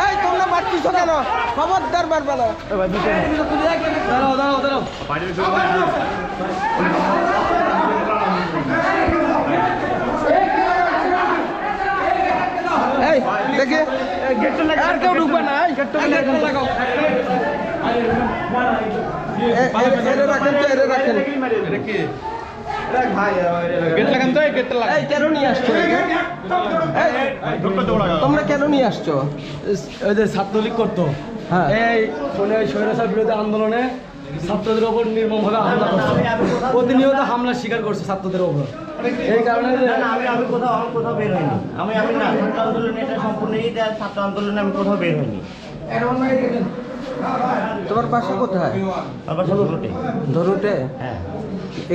এই তোমরা মারছিস কেন? খবরদার মারবে না। এই দেখে আর কেউ ঢুকবে না। রাখেন তো, এরে রাখেন। তোমরা কেন নিয়ে আসছো? ওই যে ছাত্রলীগ করতো, এই স্বৈরাচার বিরোধী আন্দোলনে ছাত্রদের ওপর নির্মমভাবে হামলা করছে, প্রতিনিয়ত হামলার শিকার করছে ছাত্রদের ওপর। এই কারণে আমি কোথাও বের হইনি। আমি না ছাত্র আন্দোলনে, এটা সম্পূর্ণ ছাত্র আন্দোলনে আমি কোথাও বের হইনি। তোমার বাসা কোথায়? আমার বাসা ধরুটে। ধরুটে? হ্যাঁ।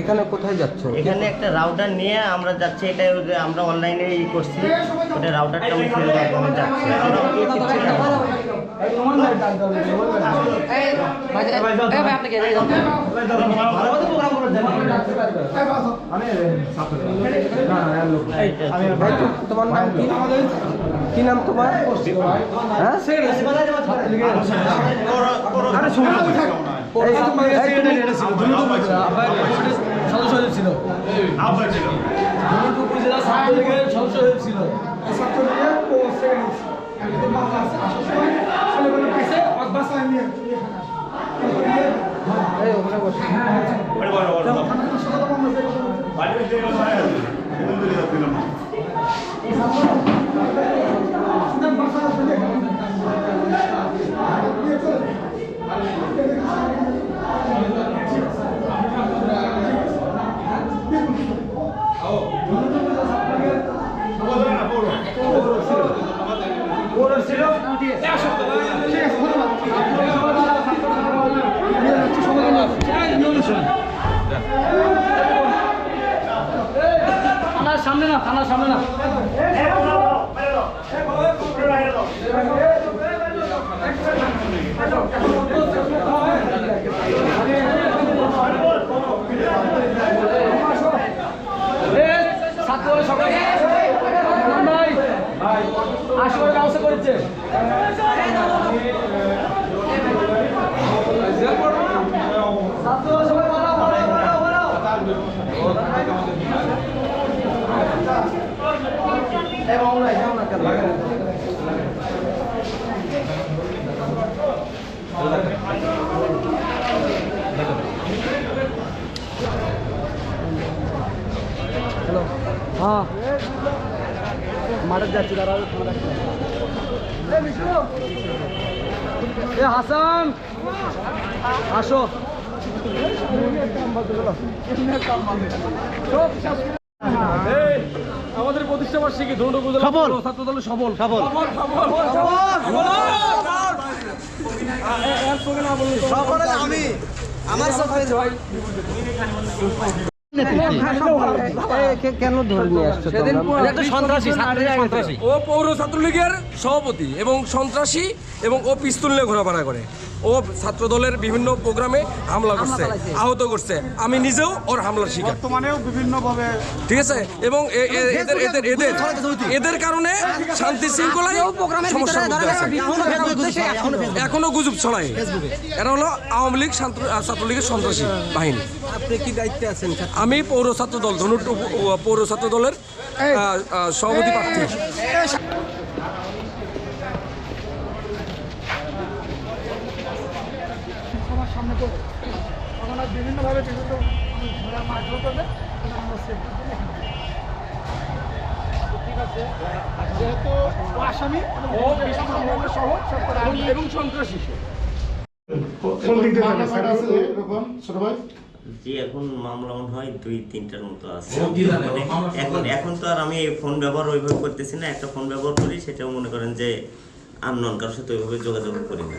এখানে কোথায় যাচ্ছ? এখানে একটা রাউটার নিয়ে আমরা যাচ্ছি, এটা আমরা অনলাইনে করছি, ওটা রাউটারটা আমি ফেলে যাচ্ছি। তোমার নাম কি? কি নাম তোমার? হ্যাঁ, সামনে না, থানার সামনে না। আসলে ব্যবস্থা করেছে। হ্যাঁ, মাঠে যাচ্ছি, তারা হাসান আসো। আমাদের প্রতিষ্ঠা বার্ষিকী ধরুন ছাত্র দলের সফল সফল আমি আমার কেন ধরে নিয়ে আসছো? ও পৌর ছাত্রলীগের সভাপতি এবং সন্ত্রাসী, এবং ও পিস্তল নিয়ে ঘোরাফেরা করে। ও ছাত্র দলের বিভিন্ন প্রোগ্রামে হামলা করছে, আহত করছে। আমি নিজেও ওর হামলার শিকার, ঠিক আছে। এবং এদের কারণে শান্তি শৃঙ্খলায় সমস্যা আছে। এখনো গুজব ছড়ায়। এরা হলো আওয়ামী লীগ ছাত্রলীগের সন্ত্রাসী বাহিনী। আপনি কি দায়িত্বে আছেন? আমি পৌর ছাত্র দল ধনুট পৌর ছাত্র দলের সভাপতি প্রার্থী। বিভিন্নভাবে ঠিক আছে, যেহেতু আসামি এবং সন্ত্রাসী। জি, এখন মামলা মনে হয় 2-3টার মতো আছে। এখন তো আর আমি ফোন ব্যবহার ওইভাবে করতেছি না। একটা ফোন ব্যবহার করি, সেটাও মনে করেন যে আননোন কারোর সাথে ওইভাবে যোগাযোগ করি না।